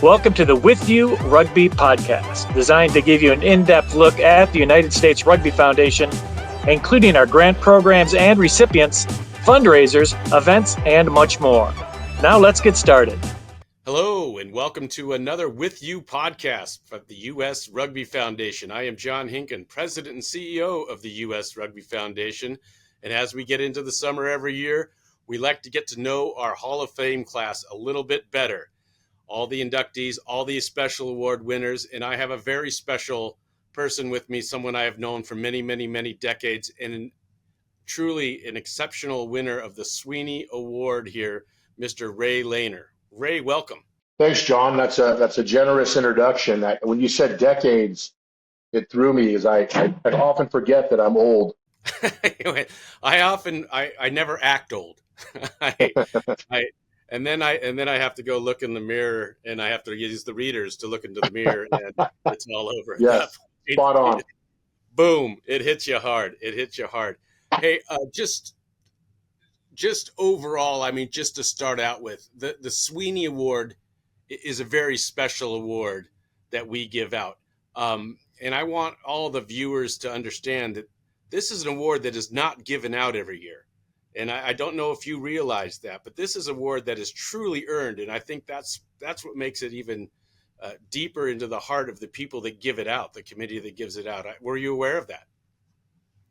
Welcome to the With You Rugby podcast, designed to give you an in-depth look at the United States Rugby Foundation, including our grant programs and recipients, fundraisers, events, and much more. Now let's get started. Hello, and welcome to another With You podcast from the US Rugby Foundation. I am John Hinken, President and CEO of the US Rugby Foundation. And as we get into the summer every year, we like to get to know our Hall of Fame class a little bit better. All the inductees, all the special award winners, and I have a very special person with me, someone I have known for many, many, many decades, and truly an exceptional winner of the Sweeney Award here, Mr. Ray Lehner. Ray, welcome. Thanks, John. That's a generous introduction. When you said decades, it threw me, as I often forget that I'm old. I never act old. And then I have to go look in the mirror, and I have to use the readers to look into the mirror, and it's all over. Yes, spot on. Boom! It hits you hard. Hey, just overall, I mean, just to start out with, the Sweeney Award is a very special award that we give out, and I want all the viewers to understand that this is an award that is not given out every year. And I don't know if you realize that, but this is an award that is truly earned. And I think that's what makes it even deeper into the heart of the people that give it out, the committee that gives it out. Were you aware of that?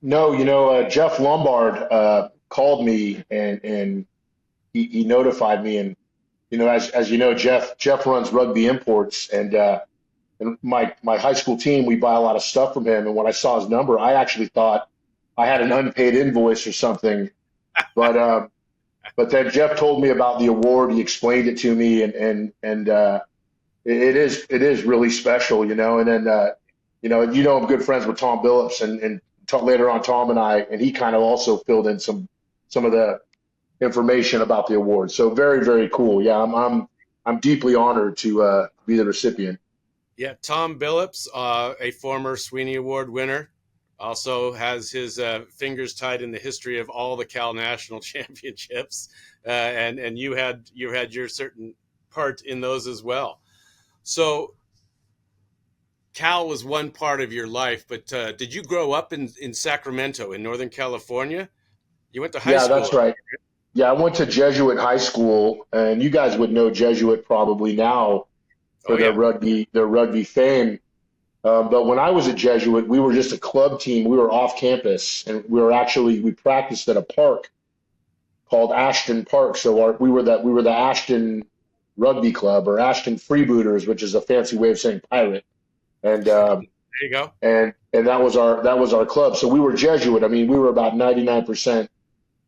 No, Jeff Lombard called me and he notified me. And, as you know, Jeff runs Rugby Imports. And my high school team, we buy a lot of stuff from him. And when I saw his number, I actually thought I had an unpaid invoice or something. But then Jeff told me about the award. He explained it to me, and it is really special, And then I'm good friends with Tom Billups, and later on Tom and he kind of also filled in some of the information about the award. So very, very cool. Yeah, I'm deeply honored to be the recipient. Yeah, Tom Billups, a former Sweeney Award winner. Also has his fingers tied in the history of all the Cal National Championships, and you had your certain part in those as well. So Cal was one part of your life, but did you grow up in Sacramento, in Northern California? You went to high school. Yeah, that's right. Yeah, I went to Jesuit High School, and you guys would know Jesuit probably now for their rugby fame. But when I was a Jesuit, we were just a club team. We were off campus, and we practiced at a park called Ashton Park. So we were the Ashton Rugby Club, or Ashton Freebooters, which is a fancy way of saying pirate. And there you go. And that was our club. So we were Jesuit. I mean, we were about 99%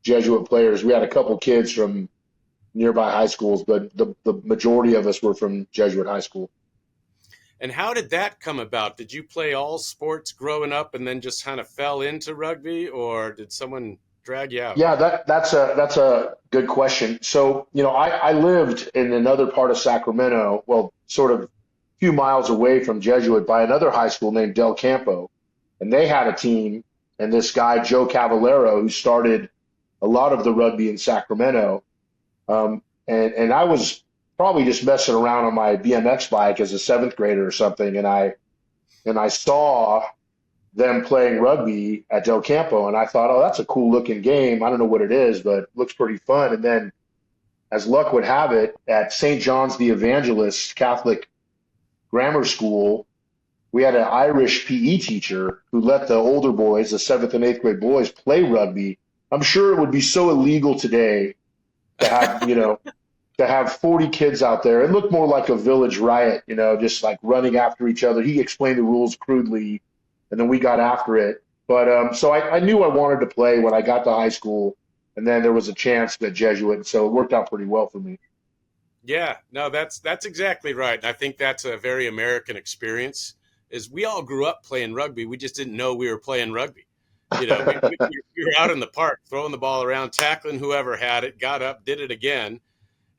Jesuit players. We had a couple kids from nearby high schools, but the majority of us were from Jesuit High School. And how did that come about? Did you play all sports growing up and then just kind of fell into rugby, or did someone drag you out? Yeah, that's a good question. So, I lived in another part of Sacramento, well, sort of a few miles away from Jesuit, by another high school named Del Campo. And they had a team, and this guy, Joe Cavallero, who started a lot of the rugby in Sacramento. And I was probably just messing around on my BMX bike as a seventh grader or something, and I saw them playing rugby at Del Campo, and I thought, oh, that's a cool looking game. I don't know what it is, but it looks pretty fun. And then, as luck would have it, at St. John's the Evangelist Catholic Grammar School, we had an Irish PE teacher who let the older boys, the 7th and 8th grade boys, play rugby. I'm sure it would be so illegal today to have, to have 40 kids out there. It looked more like a village riot, just like running after each other. He explained the rules crudely, and then we got after it. But so I knew I wanted to play when I got to high school, and then there was a chance at Jesuit, so it worked out pretty well for me. Yeah, no, that's exactly right. And I think that's a very American experience, is we all grew up playing rugby. We just didn't know we were playing rugby. We were out in the park, throwing the ball around, tackling whoever had it, got up, did it again.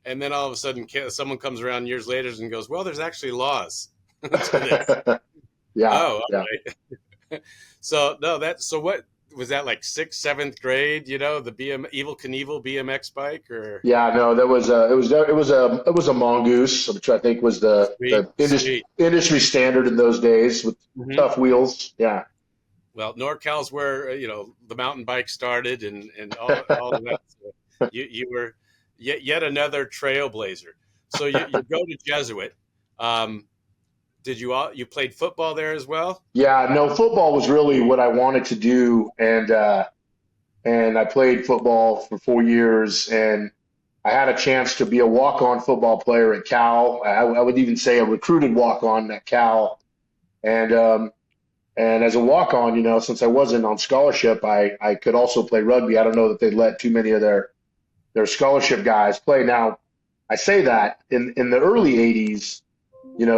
And then all of a sudden, someone comes around years later and goes, "Well, there's actually laws." Yeah. Oh, all right. So no, so was that like sixth, seventh grade? You know, the Evil Knievel BMX bike, or Yeah, no, that was it was a mongoose, which I think was the sweet. industry standard in those days with Hmm. tough wheels. Yeah. Well, NorCal's where the mountain bike started, and all of that. So you were yet another trailblazer. So you go to Jesuit. Um, did you played football there as well? Yeah, no, football was really what I wanted to do, and I played football for 4 years, and I had a chance to be a walk-on football player at Cal. I would even say a recruited walk-on at Cal, and as a walk-on, since I wasn't on scholarship, I could also play rugby. I don't know that they'd let too many of their scholarship guys play. Now, I say that in the early '80s,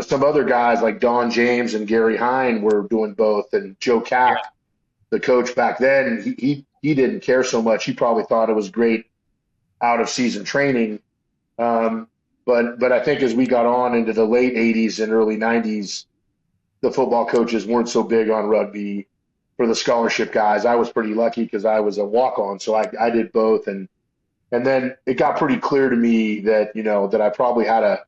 some other guys like Don James and Gary Hine were doing both, and Joe Cack, the coach back then, he didn't care so much. He probably thought it was great out of season training. But I think as we got on into the late '80s and early '90s, the football coaches weren't so big on rugby for the scholarship guys. I was pretty lucky because I was a walk-on, so I did both, and then it got pretty clear to me that that I probably had a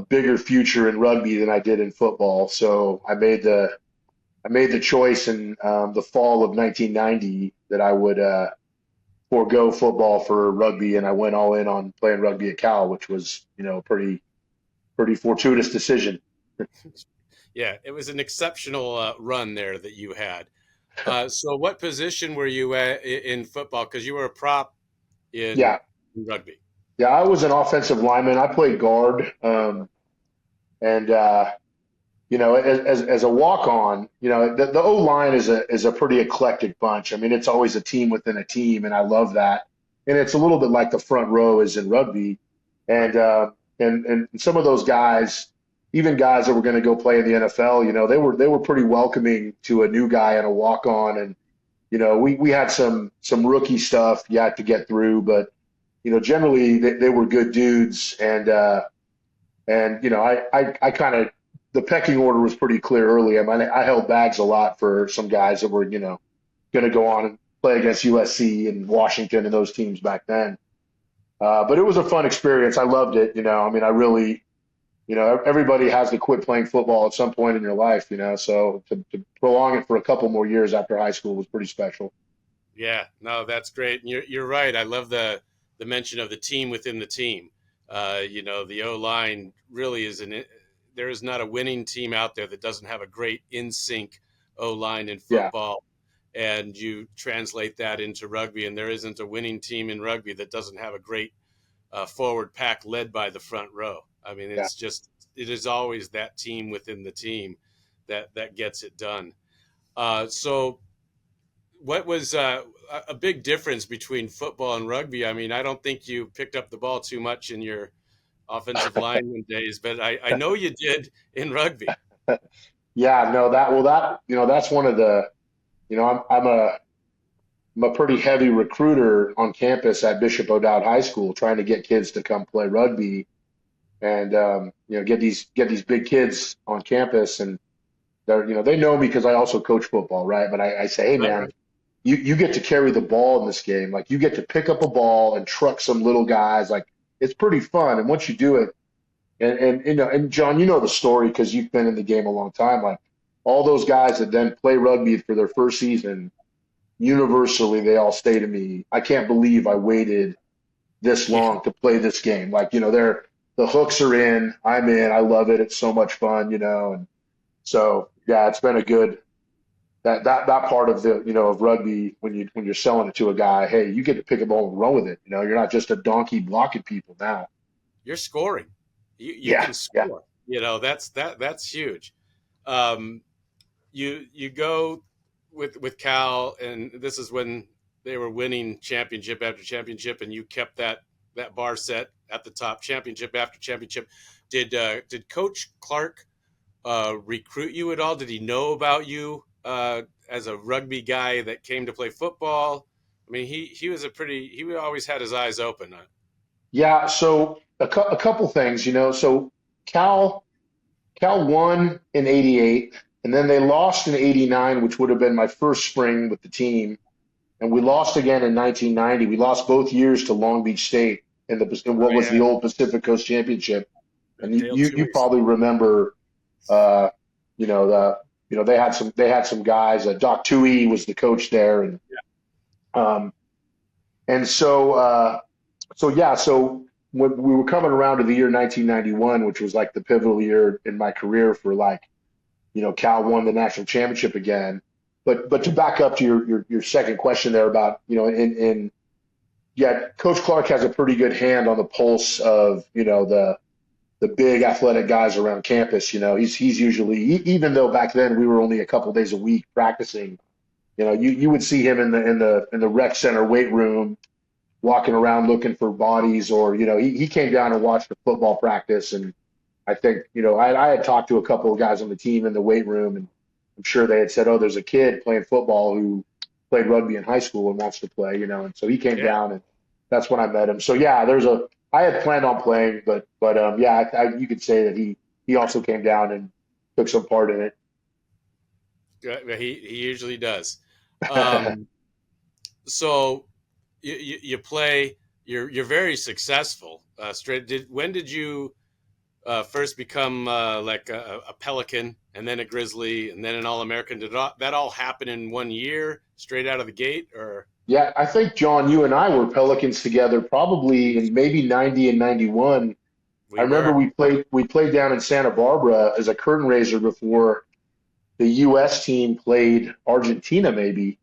bigger future in rugby than I did in football. So I made the choice in the fall of 1990 that I would forego football for rugby, and I went all in on playing rugby at Cal, which was a pretty fortuitous decision. Yeah, it was an exceptional run there that you had. So, what position were you at in football? Because you were a prop in Yeah, rugby. yeah, I was an offensive lineman. I played guard, and as a walk on, the O line is a pretty eclectic bunch. I mean, it's always a team within a team, and I love that. And it's a little bit like the front row is in rugby, and Right. and some of those guys, even guys that were going to go play in the NFL, they were pretty welcoming to a new guy and a walk on, and we had some rookie stuff you had to get through, but generally they were good dudes, and I kind of, the pecking order was pretty clear early. I mean, I held bags a lot for some guys that were going to go on and play against USC and Washington and those teams back then. But it was a fun experience. I loved it. I mean, I really, everybody has to quit playing football at some point in your life. So to prolong it for a couple more years after high school was pretty special. Yeah, no, that's great. And you're right. I love the mention of the team within the team. The O line really is there is not a winning team out there that doesn't have a great in sync O line in Yeah, football. And you translate that into rugby, and there isn't a winning team in rugby that doesn't have a great forward pack led by the front row. I mean, yeah. it is always that team within the team that gets it done. So what was a big difference between football and rugby? I mean, I don't think you picked up the ball too much in your offensive lineman days, but I know you did in rugby. Yeah, no, that's one of the, I'm a pretty heavy recruiter on campus at Bishop O'Dowd High School, trying to get kids to come play rugby, and get these big kids on campus, and they know me because I also coach football, right? But I say, hey Right, man, right. you get to carry the ball in this game, like you get to pick up a ball and truck some little guys, like it's pretty fun, and once you do it, and John, the story because you've been in the game a long time, like all those guys that then play rugby for their first season, universally they all say to me, I can't believe I waited this Yeah, long to play this game. Like, the hooks are in, I'm in, I love it. It's so much fun, and so yeah, it's been a good that part of the of rugby when you're selling it to a guy, hey, you get to pick a ball and run with it. You're not just a donkey blocking people now. you're scoring. You Yeah, can yeah, score. That's huge. Um, you go with Cal, and this is when they were winning championship after championship, and you kept that bar set at the top, championship after championship. Did Coach Clark recruit you at all? Did he know about you as a rugby guy that came to play football? I mean, he was he always had his eyes open. yeah. So a couple things, So Cal Cal won in '88, and then they lost in '89, which would have been my first spring with the team. and we lost again in 1990. We lost both years to Long Beach State in what was the old Pacific Coast Championship. And you probably remember, they had some guys. Doc Tui was the coach there, so when we were coming around to the year 1991, which was like the pivotal year in my career for Cal won the national championship again. But to back up to your second question there about, Coach Clark has a pretty good hand on the pulse of, the big athletic guys around campus. He's usually, even though back then we were only a couple of days a week practicing, you would see him in the rec center weight room, walking around looking for bodies, or, he came down and watched the football practice. And I think, I had talked to a couple of guys on the team in the weight room, and I'm sure they had said, oh, there's a kid playing football who played rugby in high school and wants to play, and so he came down, and that's when I met him. So I had planned on playing, but you could say that he also came down and took some part in it. He usually does. So you play. You're very successful. When did you first become like a Pelican, and then a Grizzly, and then an All-American? Did that all happen in 1 year, straight out of the gate, or? Yeah, I think, John, you and I were Pelicans together probably in maybe 90 and 91. I remember we played down in Santa Barbara as a curtain raiser before the US team played Argentina, maybe,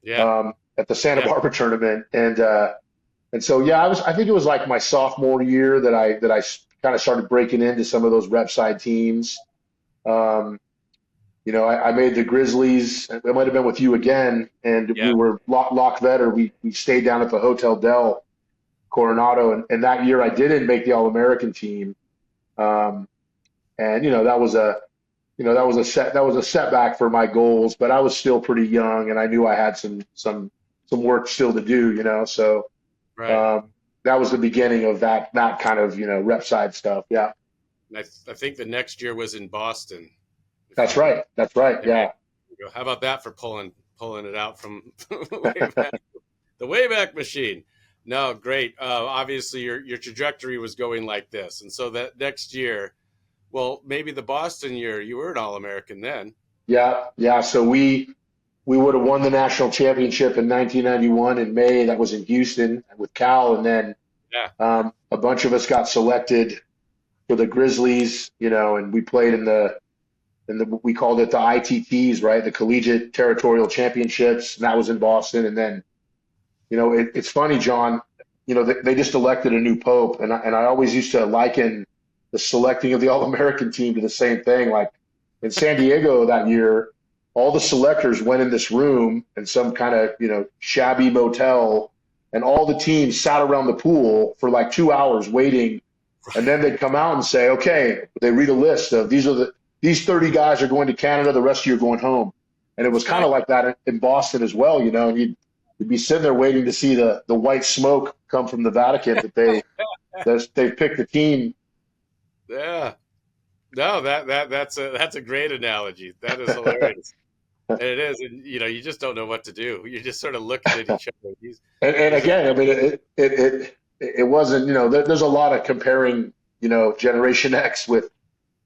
at the Santa Barbara tournament. And so, I think it was like my sophomore year that I kind of started breaking into some of those rep side teams. I made the Grizzlies. It might have been with you again, and we were Lock Vetter. We stayed down at the Hotel Del Coronado, and that year I didn't make the All-American team. And that was a setback for my goals, but I was still pretty young, and I knew I had some work still to do. So that was the beginning of that kind of rep side stuff. Yeah. I think the next year was in Boston. That's right. Yeah. How about that for pulling it out from the Wayback Machine? No, great. Obviously, your trajectory was going like this, and so that next year, well, maybe the Boston year, you were an All-American then. Yeah. So we would have won the national championship in 1991 in May. That was in Houston with Cal, and then a bunch of us got selected for the Grizzlies. And we played in we called it the ITTs, right? The Collegiate Territorial Championships. And that was in Boston. And then, it's funny, John, they just elected a new pope. And I always used to liken the selecting of the All-American team to the same thing. Like in San Diego that year, all the selectors went in this room in some kind of, shabby motel, and all the teams sat around the pool for like 2 hours waiting. And then they'd come out and say, okay, they read a list of these 30 guys are going to Canada, the rest of you are going home. And it was kind of like that in Boston as well, and you'd be sitting there waiting to see the white smoke come from the Vatican that they've picked the team. Yeah. No, that's a great analogy. That is hilarious. And it is, and you just don't know what to do. You're just sort of looking at each other. And again, I mean, it wasn't, there's a lot of comparing, Generation X with.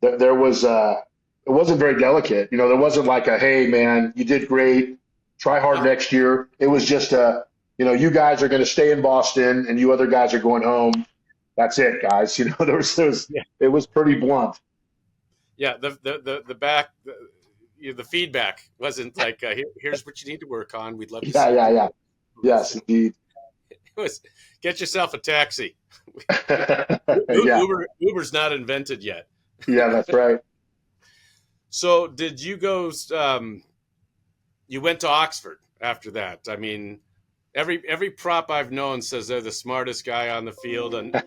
There was it wasn't very delicate. There wasn't like a, hey man, you did great, try hard next year. It was just you guys are going to stay in Boston and you other guys are going home. That's it, guys. It was pretty blunt. Yeah, the feedback wasn't like here's what you need to work on. We'd love to. Yeah. Yes, indeed. It was get yourself a taxi. Uber's not invented yet. Yeah, that's right. So did you go you went to Oxford after that? I mean, every prop I've known says they're the smartest guy on the field, and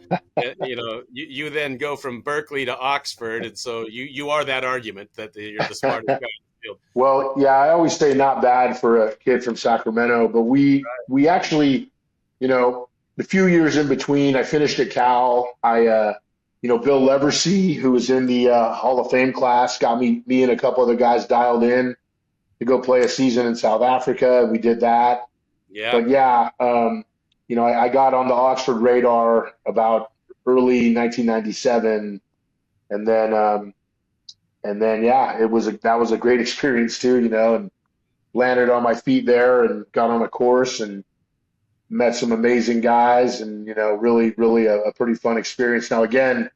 you then go from Berkeley to Oxford, and so you are that argument that you're the smartest guy on the field. Well, yeah, I always say not bad for a kid from Sacramento, but we actually, the few years in between, I finished at Cal. Bill Leversey, who was in the Hall of Fame class, got me and a couple other guys dialed in to go play a season in South Africa. We did that. Yeah. But yeah, I got on the Oxford radar about early 1997, and then yeah, that was a great experience too, and landed on my feet there and got on a course and met some amazing guys, and really, really a pretty fun experience. Now again,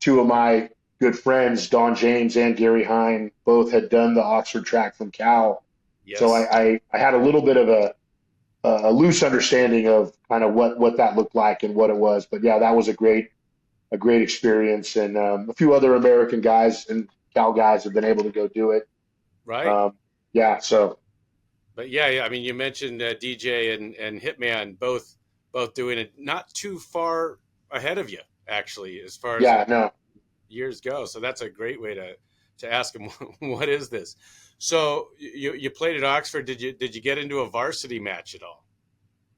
two of my good friends, Don James and Gary Hine, both had done the Oxford track from Cal, so Yes. I had a little bit of a loose understanding of kind of what that looked like and what it was. But yeah, that was a great experience, and a few other American guys and Cal guys have been able to go do it. Right. Yeah, so But yeah, I mean, you mentioned DJ and Hitman both doing it not too far ahead of you, actually, as far as yeah, no, years go. So that's a great way to ask them, what is this? So you played at Oxford. Did you get into a varsity match at all?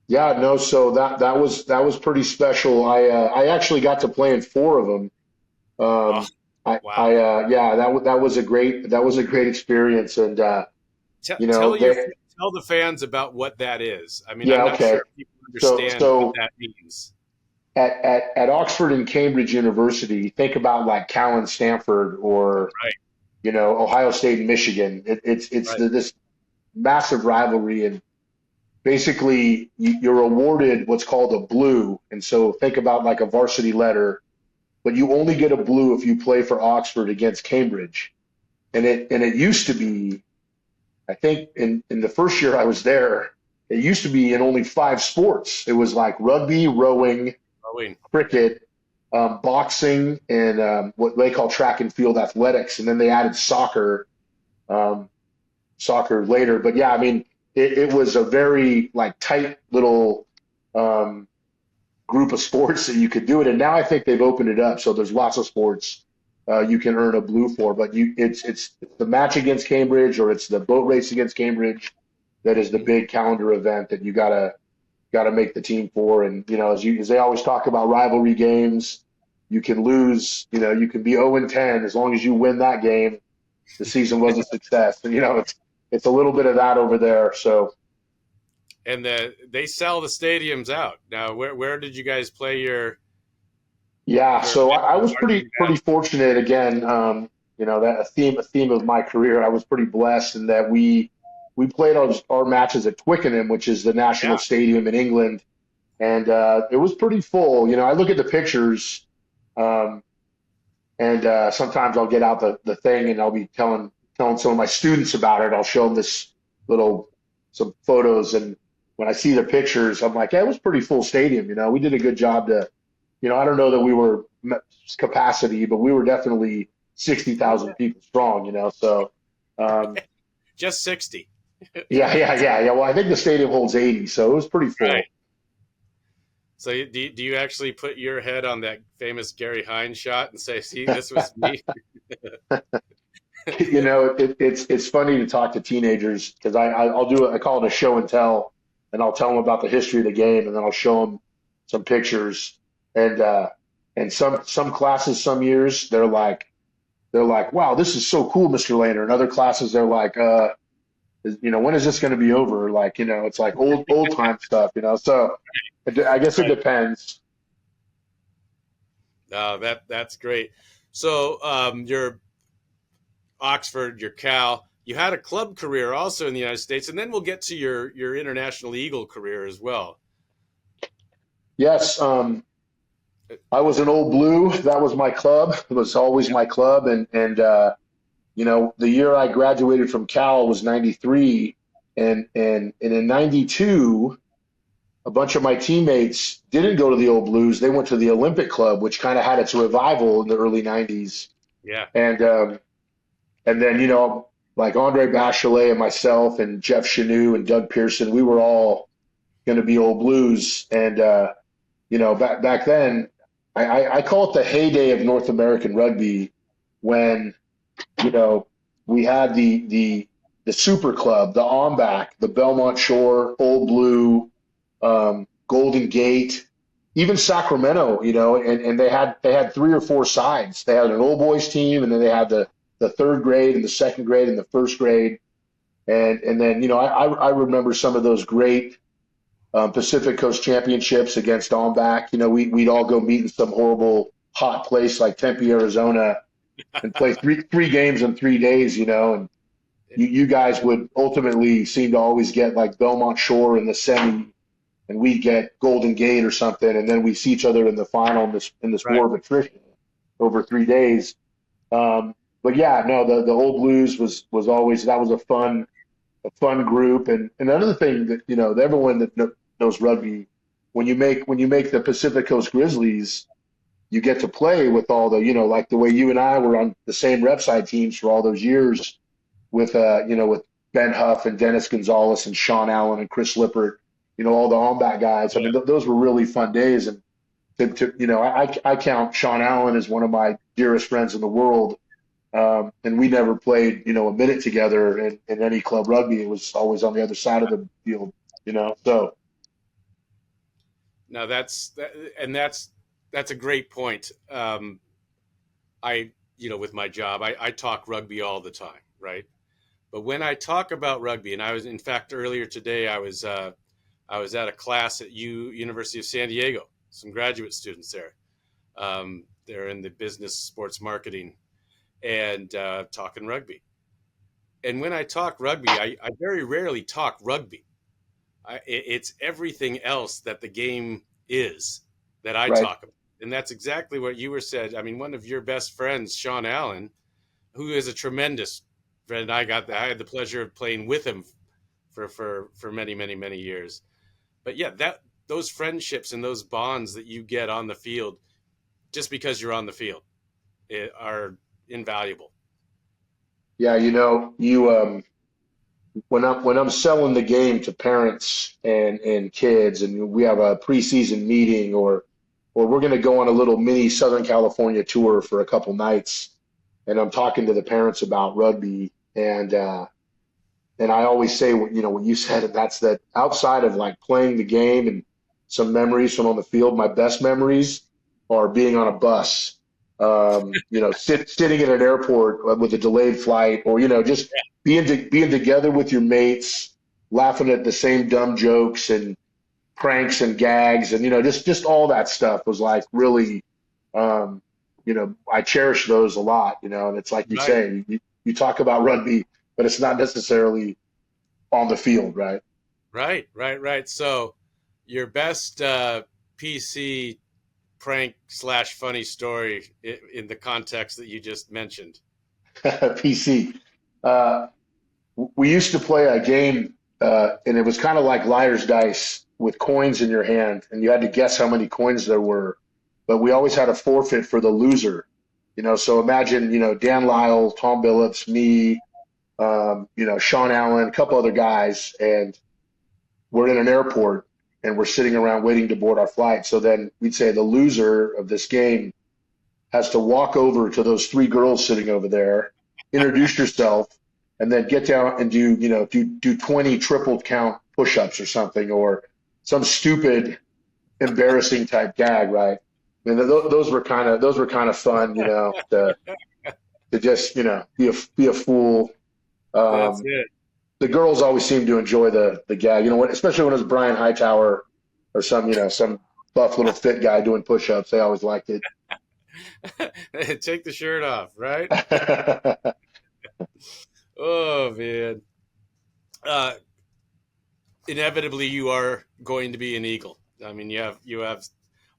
yeah, no. So that was pretty special. I actually got to play in four of them. Oh, I wow. yeah, that was a great experience, and Tell they tell the fans about what that is. I mean, I'm yeah, not okay. sure if people So understand what so that means. at Oxford and Cambridge University, think about like Cal and Stanford, or Right. Ohio State and Michigan. It's Right. this massive rivalry, and basically you're awarded what's called a blue. And so think about like a varsity letter, but you only get a blue if you play for Oxford against Cambridge. And it used to be, I think in the first year I was there, it used to be in only 5 sports. It was like rugby, rowing, Rowing. cricket, boxing, and what they call track and field athletics. And then they added um, soccer later. But yeah, I mean, it was a very like tight little um, group of sports that you could do it. And now I think they've opened it up, so there's lots of sports you can earn a blue for. But it's the match against Cambridge, or it's the boat race against Cambridge, that is the big calendar event that you gotta make the team for. And as they always talk about rivalry games, you can lose. You can be 0-10 as long as you win that game. The season was a success. And it's a little bit of that over there. So And they sell the stadiums out now. Where did you guys play yeah, your so I was pretty event? fortunate again. That a theme of my career. I was pretty blessed in that we played our matches at Twickenham, which is the national Yeah. stadium in England, and it was pretty full. I look at the pictures, um, and sometimes I'll get out the thing and I'll be telling some of my students about it. I'll show them some photos, and when I see the pictures, I'm like, yeah, it was a pretty full stadium. We did a good job to. I don't know that we were capacity, but we were definitely 60,000 people strong. So um, Just 60. yeah. Well, I think the stadium holds 80, so it was pretty full. Right. So do you actually put your head on that famous Gary Hines shot and say, "See, this was me"? It's funny to talk to teenagers, because I call it a show and tell, and I'll tell them about the history of the game, and then I'll show them some pictures, and some classes, some years they're like, wow, this is so cool, Mr. Lehner. And other classes they're like, when is this going to be over? Like, it's like old time stuff, So I guess it Right. depends. That's great. So your Oxford, your Cal, you had a club career also in the United States, and then we'll get to your international Eagle career as well. Yes, I was an Old Blue. That was my club. It was always my club, and the year I graduated from Cal was '93, and in '92, a bunch of my teammates didn't go to the Old Blues. They went to the Olympic Club, which kind of had its revival in the early '90s. Yeah. And then like Andre Bachelet and myself and Jeff Chanu and Doug Pearson, we were all going to be Old Blues. And back then, I call it the heyday of North American rugby, when we had the Super Club, the Omback, the Belmont Shore, Old Blue, Golden Gate, even Sacramento. And they had 3 or 4 sides. They had an old boys team, and then they had the third grade and the second grade and the first grade. And then, I remember some of those great Pacific Coast Championships against Almback. We'd all go meet in some horrible hot place like Tempe, Arizona, and play three games in 3 days, and you guys would ultimately seem to always get like Belmont Shore in the semi, and we'd get Golden Gate or something, and then we see each other in the final in this Right. war of attrition over 3 days. But yeah, no, the Old Blues was always, that was a fun group. And another thing that, everyone that knows rugby, when you make the Pacific Coast Grizzlies, you get to play with all the, like the way you and I were on the same rep side teams for all those years with, with Ben Huff and Dennis Gonzalez and Sean Allen and Chris Lippert, all the Almback guys. I mean, those were really fun days. And I count Sean Allen as one of my dearest friends in the world. And we never played, a minute together in any club rugby. It was always on the other side of the field, so. Now that's a great point. With my job, I talk rugby all the time, right? But when I talk about rugby, and I was, in fact, earlier today, I was at a class at University of San Diego, some graduate students there. They're in the business sports marketing and talking rugby. And when I talk rugby, I very rarely talk rugby. It's everything else that the game is that I Right. talk about. And that's exactly what you were said. I mean, one of your best friends, Sean Allen, who is a tremendous friend. I had the pleasure of playing with him for many, many, many years. But yeah, those friendships and those bonds that you get on the field, just because you're on the field, are invaluable. Yeah, when I'm selling the game to parents and kids, and we have a preseason meeting, or we're going to go on a little mini Southern California tour for a couple nights, and I'm talking to the parents about rugby, and I always say what you said, and that's that outside of like playing the game and some memories from on the field, my best memories are being on a bus, sitting in an airport with a delayed flight, or just being together with your mates, laughing at the same dumb jokes and pranks and gags, and just all that stuff was like really, I cherish those a lot, and it's like you Right. say, you talk about rugby, but it's not necessarily on the field, right? Right. So your best PC prank / funny story in the context that you just mentioned. PC. We used to play a game, and it was kind of like liar's dice with coins in your hand, and you had to guess how many coins there were. But we always had a forfeit for the loser. So imagine, Dan Lyle, Tom Billups, me, Sean Allen, a couple other guys, and we're in an airport, and we're sitting around waiting to board our flight. So then we'd say the loser of this game has to walk over to those three girls sitting over there, introduce yourself, and then get down and do 20 triple count push-ups or something, or some stupid, embarrassing type gag, right? I mean, those were kind of fun, to just be a fool. That's it. The girls always seem to enjoy the gag, especially when it was Brian Hightower or some buff little fit guy doing push-ups. They always liked it. Take the shirt off, right? Oh man. Inevitably, you are going to be an Eagle. I mean, you have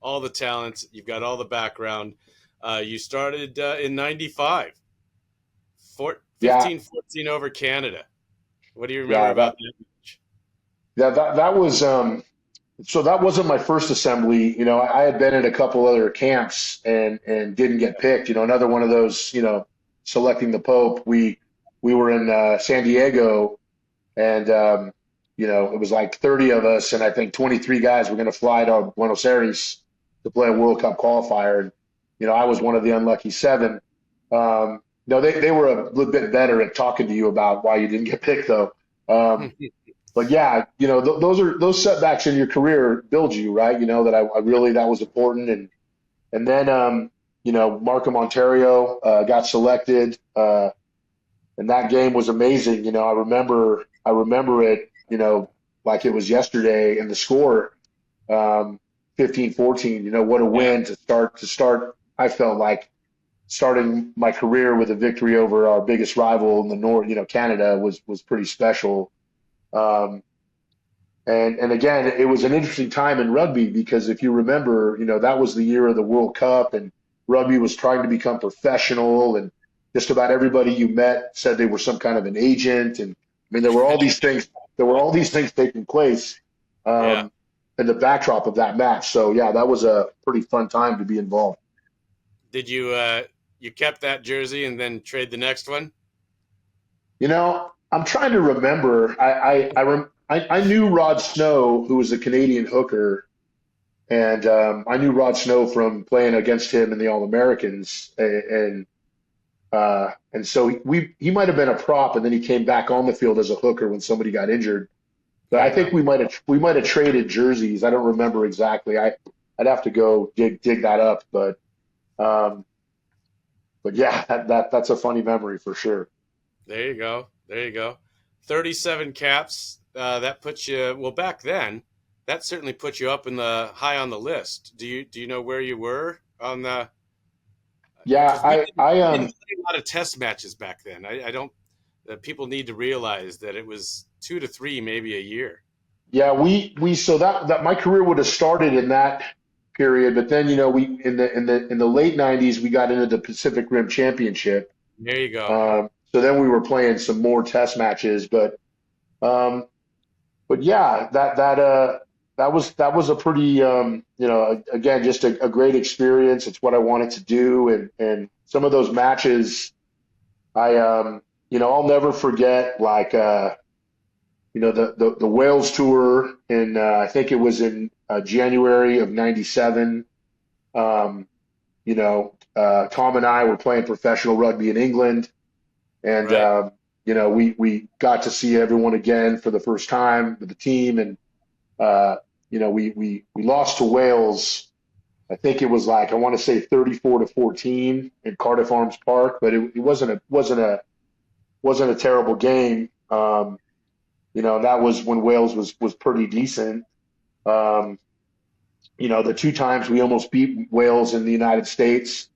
all the talent. You've got all the background. You started in '95, 15-14 over Canada. What do you remember about that match? Yeah, that was so that wasn't my first assembly. I had been at a couple other camps and didn't get picked. Another one of those, selecting the Pope. We were in San Diego, and it was like 30 of us, and I think 23 guys were going to fly to Buenos Aires to play a World Cup qualifier. And I was one of the unlucky seven. No, they were a little bit better at talking to you about why you didn't get picked, though. But yeah, those setbacks in your career build you, right? That I really, that was important. And then Markham, Ontario, got selected. and that game was amazing. I remember it, like it was yesterday, and the score, 15-14. What a Yeah. win to start. I felt like starting my career with a victory over our biggest rival in the North, Canada was pretty special. Um, and again, it was an interesting time in rugby because if you remember, that was the year of the World Cup, and rugby was trying to become professional, and just about everybody you met said they were some kind of an agent. And I mean, there were all these things. There were all these things taking place Yeah. in the backdrop of that match. So yeah, that was a pretty fun time to be involved. Did you kept that jersey and then trade the next one? I'm trying to remember. I knew Rod Snow, who was a Canadian hooker, and I knew Rod Snow from playing against him in the All Americans, and so he might have been a prop, and then he came back on the field as a hooker when somebody got injured. But I think we might have traded jerseys. I don't remember exactly. I'd have to go dig that up, um, but yeah, that's a funny memory for sure. There you go. There you go. 37 caps. That puts you, well, back then, that certainly put you up in the high on the list. Do you know where you were on the? Yeah, Because we didn't play a lot of test matches back then. I don't. People need to realize that it was 2 to 3, maybe a year. yeah, we so that my career would have started in that period, but then we in the late '90s we got into the Pacific Rim Championship. There you go. So then we were playing some more test matches, um, but yeah, that was a pretty again just a great experience. It's what I wanted to do, and some of those matches I'll never forget, like the Wales tour in I think it was in January of '97. Um, Tom and I were playing professional rugby in England, and Right. we got to see everyone again for the first time with the team, and we lost to Wales. I think it was like, I want to say 34-14 in Cardiff Arms Park, but it wasn't a terrible game. That was when Wales was pretty decent. Um, the two times we almost beat Wales in the United States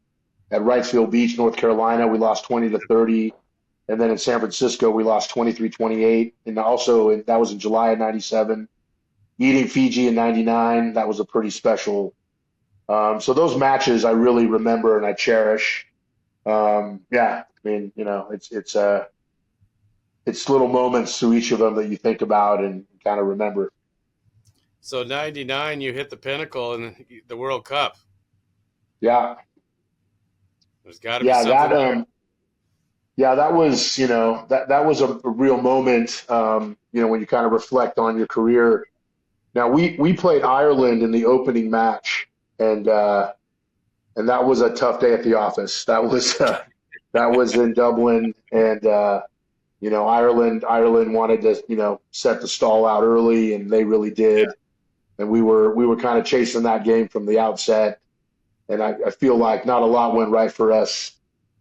at Wrightsville Beach, North Carolina, we lost 20-30. And then in San Francisco, we lost 23-28. And also, that was in July of '97. Beating Fiji in '99, that was a pretty special. So those matches I really remember and I cherish. Yeah, I mean, it's little moments through each of them that you think about and kind of remember. So '99, you hit the pinnacle in the World Cup. Yeah, There's got to be yeah, something there. that was that was a real moment. When you kind of reflect on your career. Now we played Ireland in the opening match, and that was a tough day at the office. That was in Dublin, and Ireland wanted to set the stall out early, and they really did. And we were kind of chasing that game from the outset, and I feel like not a lot went right for us.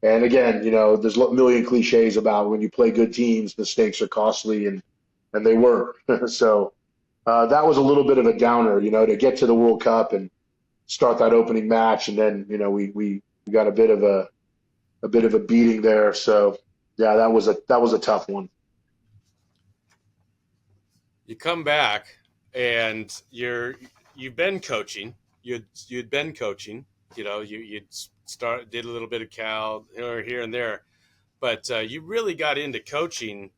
And again, there's a million cliches about when you play good teams, mistakes are costly, and they were. So that was a little bit of a downer, to get to the World Cup and start that opening match, and then we got a bit of a beating there. So yeah, that was a tough one. You come back and you've been coaching. You'd been coaching. You'd did a little bit of Cal or here and there, but you really got into coaching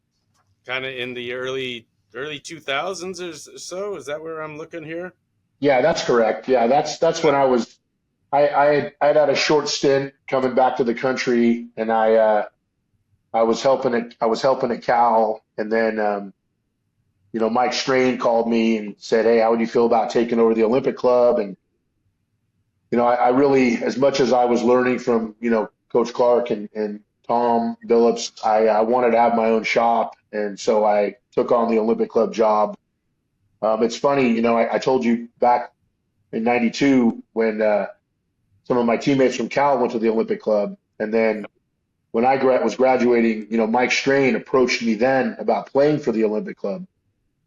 kind of in the early 2000s or so. Is that where I'm looking here? Yeah, that's correct. Yeah, that's when I had a short stint coming back to the country, and I was helping at Cal, and then Mike Strain called me and said, "Hey, how would you feel about taking over the Olympic Club?" And I really, as much as I was learning from Coach Clark and Tom Billups, I wanted to have my own shop, and so I took on the Olympic Club job. It's funny, I told you back in '92 when some of my teammates from Cal went to the Olympic Club, and then when I was graduating, Mike Strain approached me then about playing for the Olympic Club.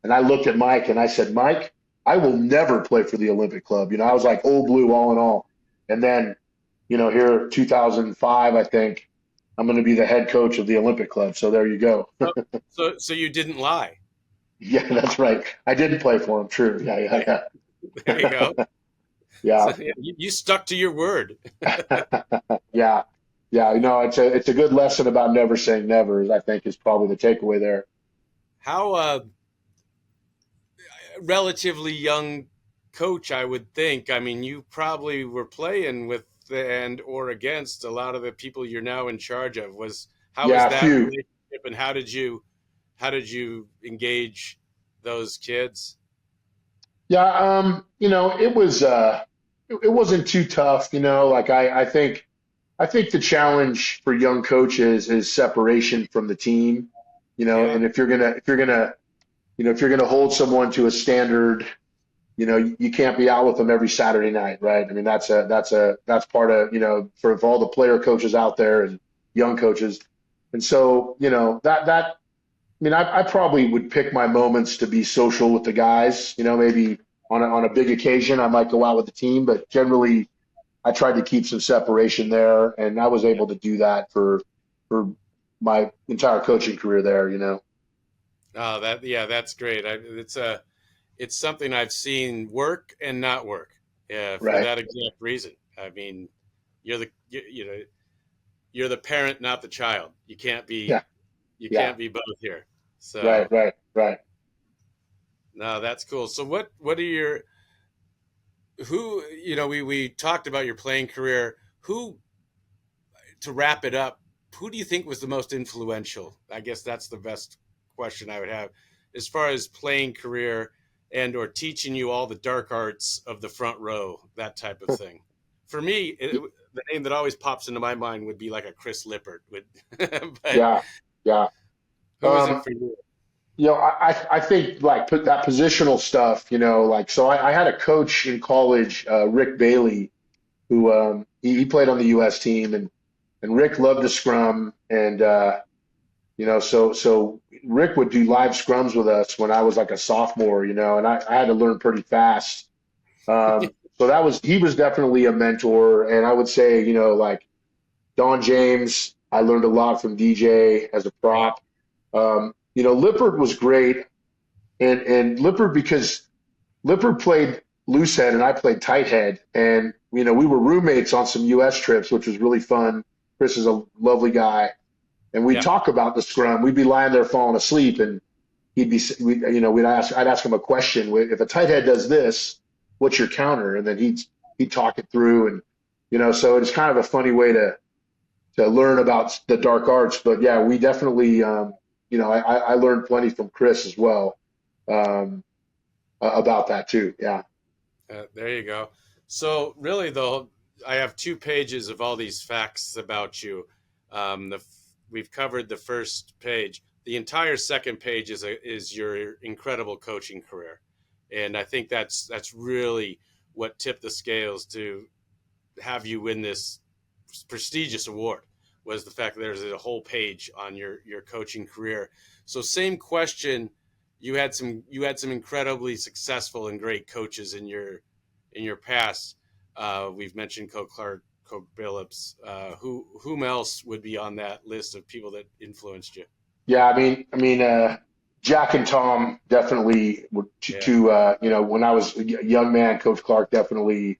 And I looked at Mike and I said, Mike, I will never play for the Olympic Club. I was like old blue all in all. And then, here 2005, I think I'm going to be the head coach of the Olympic Club. So there you go. So you didn't lie. Yeah, that's right. I didn't play for him. True. Yeah. There you go. Yeah. So, you stuck to your word. Yeah. It's a good lesson about never saying never, I think, is probably the takeaway there. How relatively young coach, I would think. I mean, you probably were playing with and or against a lot of the people you're now in charge of. How was that relationship, and how did you engage those kids? Yeah, it wasn't too tough. Like I think the challenge for young coaches is separation from the team. And if you're gonna hold someone to a standard, you can't be out with them every Saturday night, right? I mean, that's part of, for all the player coaches out there and young coaches. And so, I probably would pick my moments to be social with the guys, maybe on a big occasion, I might go out with the team, but generally I tried to keep some separation there, and I was able to do that for my entire coaching career there, Oh, that's great. It's something I've seen work and not work. Yeah, for that exact reason. I mean, you're the parent, not the child. You can't be can't be both here. So right. No, that's cool. So what are we talked about your playing career. To wrap it up, who do you think was the most influential? I guess that's the best question I would have as far as playing career and or teaching you all the dark arts of the front row, that type of thing. For me, the name that always pops into my mind would be like a Chris Lippert. Yeah. Who is it for you? I think like put that positional stuff, so I had a coach in college, Rick Bailey, who he played on the US team, and Rick loved to scrum, and so Rick would do live scrums with us when I was like a sophomore, and I had to learn pretty fast. So he was definitely a mentor, and I would say, like Don James, I learned a lot from DJ as a prop. Lippert was great, and Lippert, because Lippert played loose head and I played tight head, and we were roommates on some US trips, which was really fun. Chris is a lovely guy, and we'd talk about the scrum. We'd be lying there falling asleep, and I'd ask him a question. If a tight head does this, what's your counter? And then he'd talk it through, and so it's kind of a funny way to learn about the dark arts. But yeah, we definitely I learned plenty from Chris as well about that too. Yeah. There you go. So really, though, I have 2 pages of all these facts about you. We've covered the first page. The entire second page is your incredible coaching career, and I think that's really what tipped the scales to have you win this prestigious award. Was the fact that there's a whole page on your coaching career. So same question, you had some incredibly successful and great coaches in your past. We've mentioned Coach Clark, Coach Billups. Whom else would be on that list of people that influenced you? Yeah, I mean, Jack and Tom definitely were two. When I was a young man, Coach Clark definitely.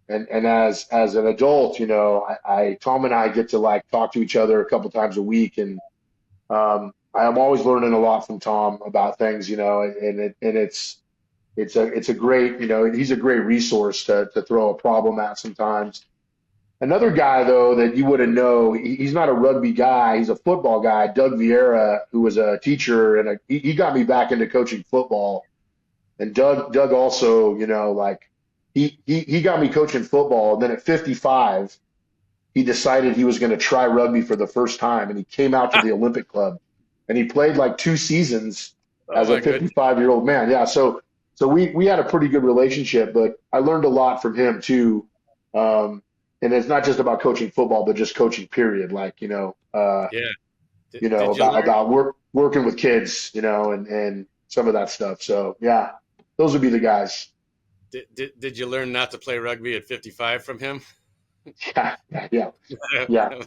And as an adult, Tom and I get to like talk to each other a couple times a week, and I'm always learning a lot from Tom about things, and it's a great, he's a great resource to throw a problem at sometimes. Another guy though that you wouldn't know, he's not a rugby guy, he's a football guy, Doug Vieira, who was a teacher, and he got me back into coaching football. And Doug also, He got me coaching football, and then at 55, he decided he was going to try rugby for the first time, and he came out to the Olympic Club, and he played like 2 seasons as a 55-year-old man. Yeah, so we had a pretty good relationship, but I learned a lot from him too. And it's not just about coaching football, but just coaching period. Like, Yeah. You know, Did you learn? about working with kids, and some of that stuff. So yeah, those would be the guys. Did you learn not to play rugby at 55 from him? Yeah, yeah, yeah, yeah,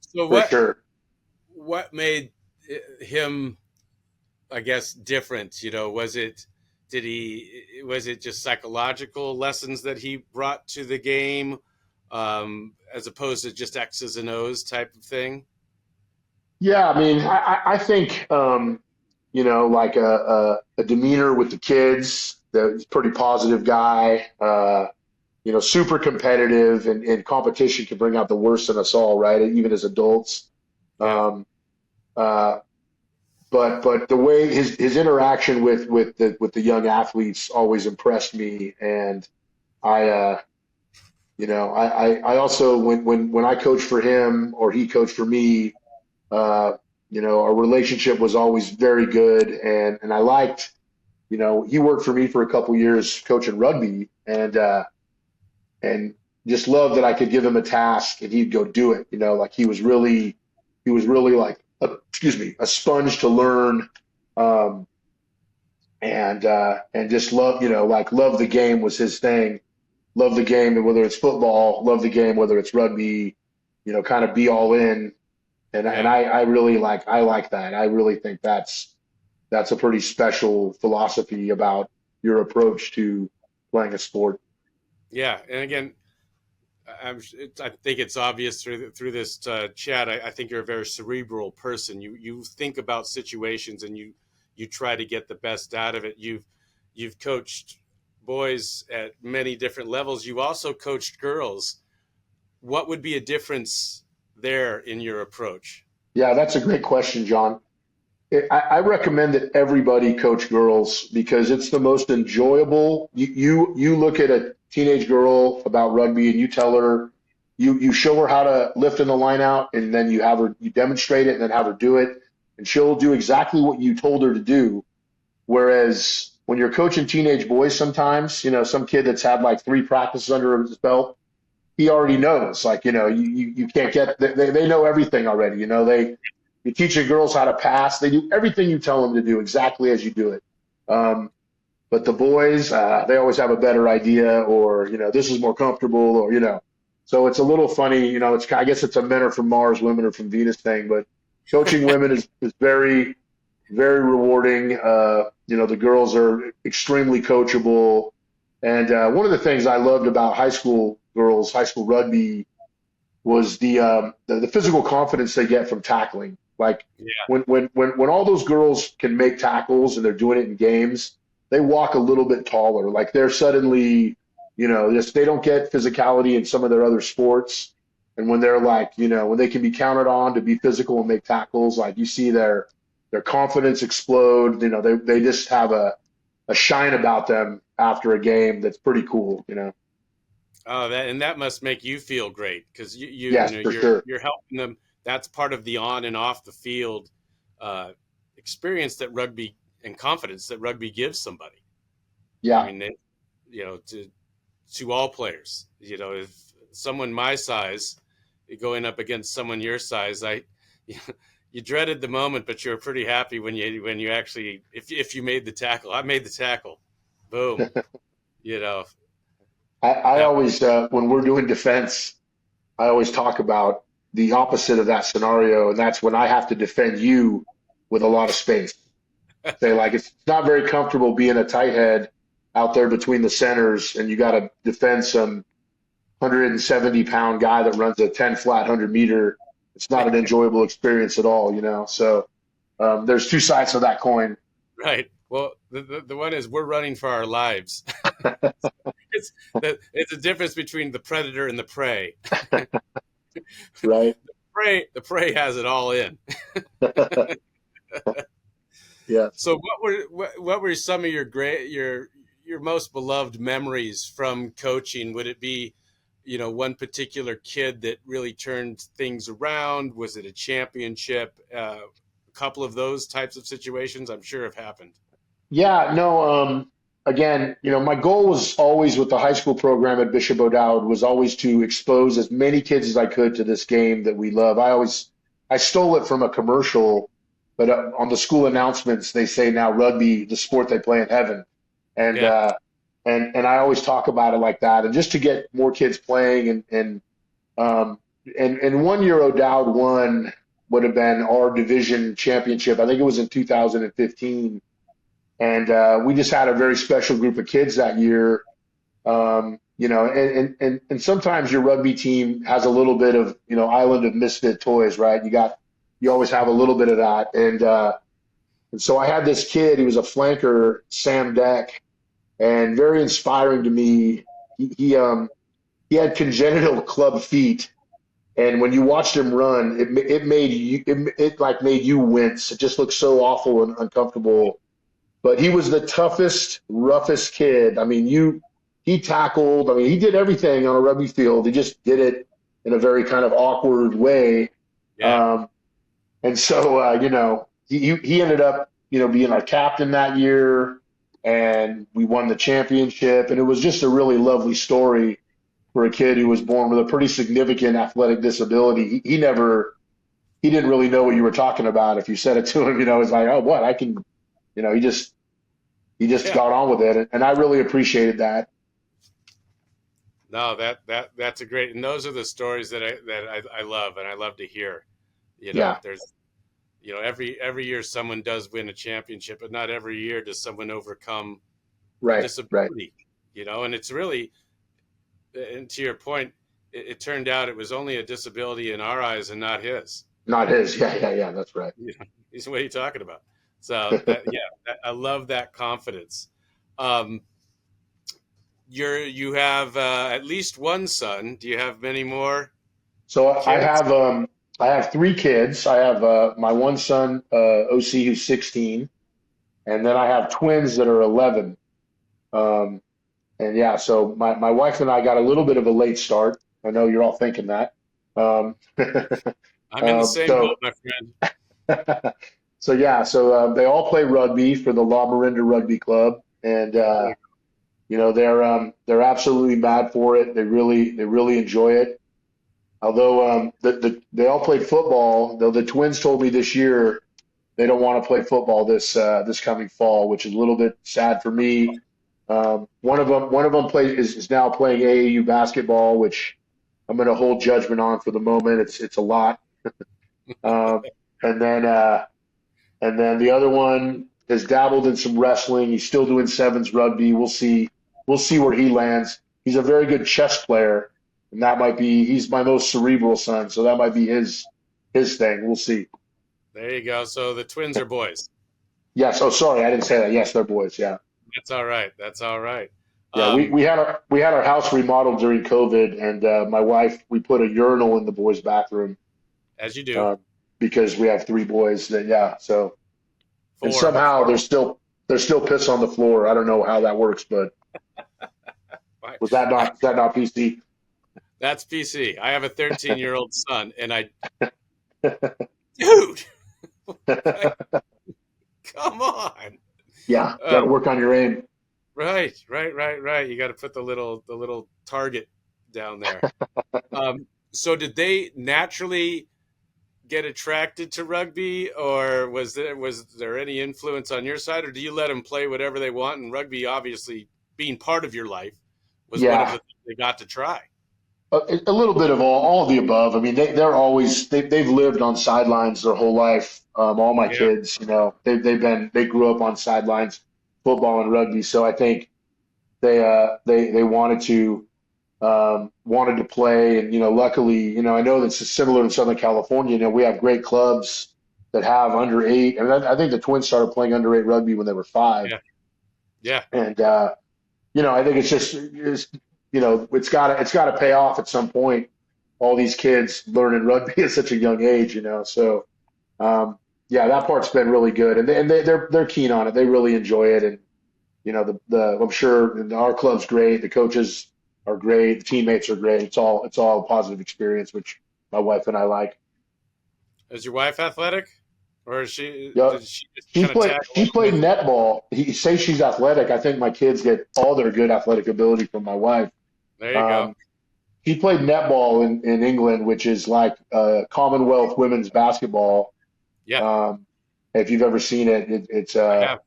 So for sure. what made him, I guess, different? Was it just psychological lessons that he brought to the game, as opposed to just X's and O's type of thing? Yeah, I mean, I think like a demeanor with the kids. That he's a pretty positive guy. Super competitive, and competition can bring out the worst in us all, right? Even as adults. Yeah. Um, uh, but the way his interaction with the young athletes always impressed me, and I I also when I coached for him or he coached for me, uh, our relationship was always very good, and I liked, he worked for me for a couple years coaching rugby, and just loved that I could give him a task and he'd go do it. Like he was really like a sponge to learn, um, and just love, like love the game was his thing. Love the game, and whether it's football, love the game, whether it's rugby, kind of be all in. And Yeah. I really like that. I really think that's a pretty special philosophy about your approach to playing a sport. Yeah. And again, I think it's obvious through this chat. I think you're a very cerebral person. You think about situations and you try to get the best out of it. You've coached boys at many different levels. You also coached girls. What would be a difference there in your approach? Yeah, that's a great question, John. I recommend that everybody coach girls because it's the most enjoyable. You look at a teenage girl about rugby and you tell her, you show her how to lift in the line out, and then you demonstrate it and then have her do it, and she'll do exactly what you told her to do. Whereas when you're coaching teenage boys, sometimes, some kid that's had like 3 practices under his belt, he already knows. Like, you can't they know everything already. You're teaching girls how to pass. They do everything you tell them to do exactly as you do it. But the boys, they always have a better idea, or, this is more comfortable, or. So it's a little funny, I guess it's a men are from Mars, women are from Venus thing, but coaching women is very, very rewarding. The girls are extremely coachable. And one of the things I loved about high school girls, high school rugby, was the physical confidence they get from tackling. Like Yeah. when all those girls can make tackles and they're doing it in games, they walk a little bit taller. Like they're suddenly, just they don't get physicality in some of their other sports. And when they're like, when they can be counted on to be physical and make tackles, like you see their confidence explode. They just have a shine about them after a game that's pretty cool. Oh, that must make you feel great because Yes, for sure. you're helping them. That's part of the on and off the field experience that rugby and confidence that rugby gives somebody. I Yeah. mean, to all players. If someone my size going up against someone your size, you dreaded the moment, but you're pretty happy when you actually if you made the tackle. I made the tackle, boom. You know I that always, when we're doing defense, I always talk about the opposite of that scenario, and that's when I have to defend you with a lot of space. Say, like, it's not very comfortable being a tight head out there between the centers, and you got to defend some 170-pound guy that runs a 10 flat 100-meter. It's not an enjoyable experience at all. So there's two sides of that coin. right. Well, the one is we're running for our lives. It's a difference between the predator and the prey. Right. The prey has it all in. Yes. So what were some of your most beloved memories from coaching? Would it be, one particular kid that really turned things around? Was it a championship? A couple of those types of situations I'm sure have happened. Yeah, no, again, my goal was always with the high school program at Bishop O'Dowd was always to expose as many kids as I could to this game that we love. I always I stole it from a commercial, but on the school announcements they say now rugby, the sport they play in heaven, and Yeah. and I always talk about it like that, and just to get more kids playing, um, and 1 year O'Dowd won would have been our division championship. I think it was in 2015, and we just had a very special group of kids that year. And sometimes your rugby team has a little bit of, island of misfit toys, right? You always have a little bit of that. And so I had this kid, he was a flanker, Sam Deck, and very inspiring to me. He had congenital club feet. And when you watched him run, it made you, it like made you wince. It just looked so awful and uncomfortable. But he was the toughest, roughest kid. I mean, he tackled. I mean, he did everything on a rugby field. He just did it in a very kind of awkward way. Yeah. And so, he ended up, being our captain that year, and we won the championship. And it was just a really lovely story for a kid who was born with a pretty significant athletic disability. He didn't really know what you were talking about. If you said it to him, it's like, oh, what? I can, he just got on with it. And I really appreciated that. No, that's a great, and those are the stories that I love, and I love to hear. There's, every year someone does win a championship, but not every year does someone overcome disability. Right. And it's really, and to your point, it turned out it was only a disability in our eyes and not his. Not his. Yeah. That's right. What are you talking about? So I love that confidence. You have at least one son. Do you have many more? So kids? I have three kids. I have my one son, OC, who's 16, and then I have twins that are 11. So my wife and I got a little bit of a late start. I know you're all thinking that. I'm in the same boat, my friend. So they all play rugby for the La Marinda Rugby Club, and they're absolutely mad for it. They really enjoy it. Although they all played football, though the twins told me this year they don't want to play football this coming fall, which is a little bit sad for me. One of them is now playing AAU basketball, which I'm going to hold judgment on for the moment. It's a lot. And then the other one has dabbled in some wrestling. He's still doing sevens rugby. We'll see where he lands. He's a very good chess player, and he's my most cerebral son, so that might be his thing. We'll see. There you go. So the twins are boys. Yes. Oh, sorry, I didn't say that. Yes, they're boys. Yeah. That's all right. Yeah, we had our house remodeled during COVID, and my wife, we put a urinal in the boys' bathroom. As you do. Because we have three boys. And somehow there's still piss on the floor. I don't know how that works, but is that not PC? That's PC. I have a 13-year-old son, and dude, come on. Yeah, got to work on your aim. Right. You got to put the little target down there. So did they naturally get attracted to rugby, or was there any influence on your side, or do you let them play whatever they want? And rugby, obviously being part of your life, was one of the things they got to try. A little bit of all of the above. I mean, they've lived on sidelines their whole life. All my kids, they grew up on sidelines, football and rugby. So I think they wanted to play, and luckily, I know that's similar in Southern California. We have great clubs that have under 8. I mean, I think the twins started playing under 8 rugby when they were 5. Yeah. And I think it's got to pay off at some point. All these kids learning rugby at such a young age, So that part's been really good, and they're keen on it. They really enjoy it, and I'm sure our club's great. The coaches are great. The teammates are great. It's all a positive experience, which my wife and I like. Is your wife athletic, or is she? Yeah. She played netball. He says she's athletic. I think my kids get all their good athletic ability from my wife. There you go. She played netball in England, which is like Commonwealth women's basketball. Yeah, Um, if you've ever seen it, it's I have.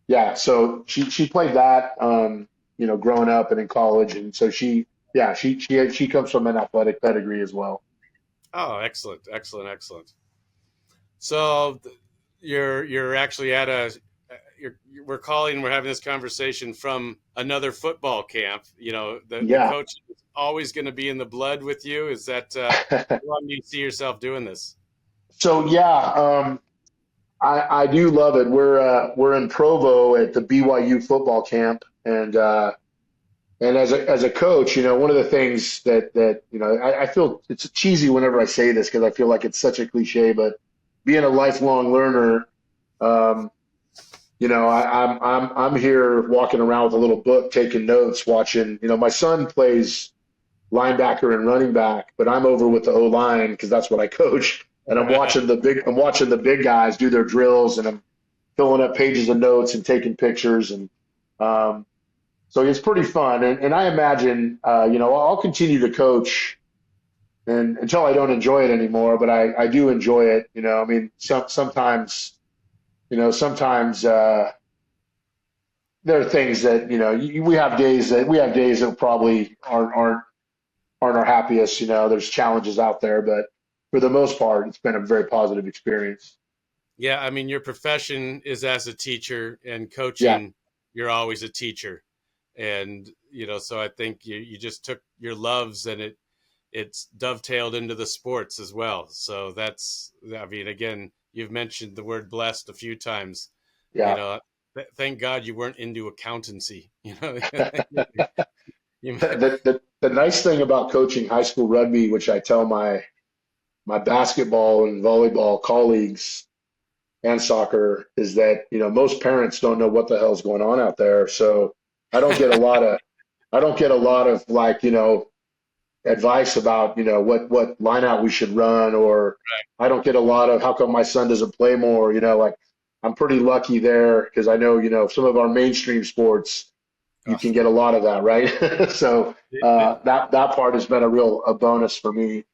yeah. So she played that, growing up and in college, and so she comes from an athletic pedigree as well. Oh, excellent, excellent, excellent. So you're actually at we're calling, we're having this conversation from another football camp. You know, the Yeah. coach is always going to be in the blood with you. Is that how long do you see yourself doing this? So yeah, I do love it. We're in Provo at the BYU football camp, and as a coach, one of the things that I feel it's cheesy whenever I say this because I feel like it's such a cliche, but being a lifelong learner, um, I'm here walking around with a little book, taking notes, watching. My son plays linebacker and running back, but I'm over with the O line because that's what I coach, and I'm watching the big guys do their drills, and I'm filling up pages of notes and taking pictures, and um, so it's pretty fun. And I imagine, I'll continue to coach and until I don't enjoy it anymore, but I do enjoy it. I mean, sometimes there are things that, we have days that probably aren't our happiest. There's challenges out there, but for the most part, it's been a very positive experience. Yeah, I mean, your profession is as a teacher, and Yeah. coaching, you're always a teacher. And so I think you just took your loves, and it's dovetailed into the sports as well. So that's, I mean, again, you've mentioned the word blessed a few times. you Yeah. know Thank God you weren't into accountancy. You, The nice thing about coaching high school rugby, which I tell my basketball and volleyball colleagues and soccer, is that most parents don't know what the hell's going on out there. So I don't get a lot of I don't get a lot of like advice about what line out we should run, or I don't get a lot of how come my son doesn't play more. Like I'm pretty lucky there because I know some of our mainstream sports you oh, can get a lot of that, right? So that part has been a bonus for me.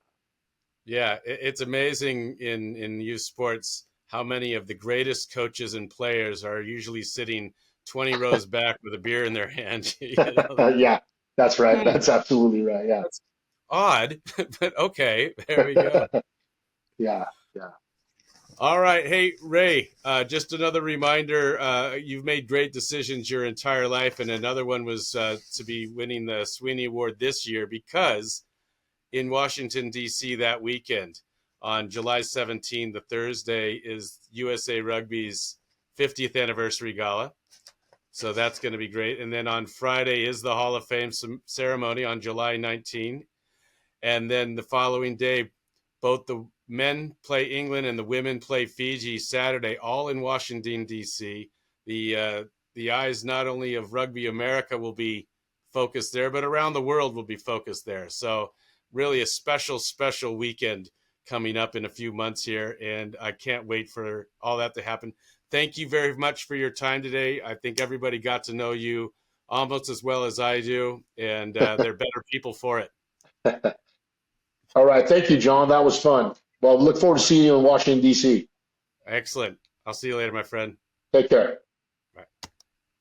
yeah, it's amazing in youth sports how many of the greatest coaches and players are usually sitting 20 rows back with a beer in their hand. Yeah, that's right. Hmm, That's absolutely right. Yeah. that's odd, but okay, there we go. Yeah. Yeah. All right. Hey, Ray, just another reminder. You've made great decisions your entire life, and another one was to be winning the Sweeney Award this year, because in Washington, D.C. that weekend on July 17th, the Thursday, is USA Rugby's 50th anniversary gala. So that's going to be great. And then on Friday is the Hall of Fame ceremony on July 19th. And then the following day, both the men play England and the women play Fiji Saturday, all in Washington, D.C. The eyes not only of Rugby America will be focused there, but around the world will be focused there. So really a special, special weekend coming up in a few months here, and I can't wait for all that to happen. Thank you very much for your time today. I think everybody got to know you almost as well as I do, and they're better people for it. All right. Thank you, John. That was fun. Well, look forward to seeing you in Washington, D.C. Excellent. I'll see you later, my friend. Take care.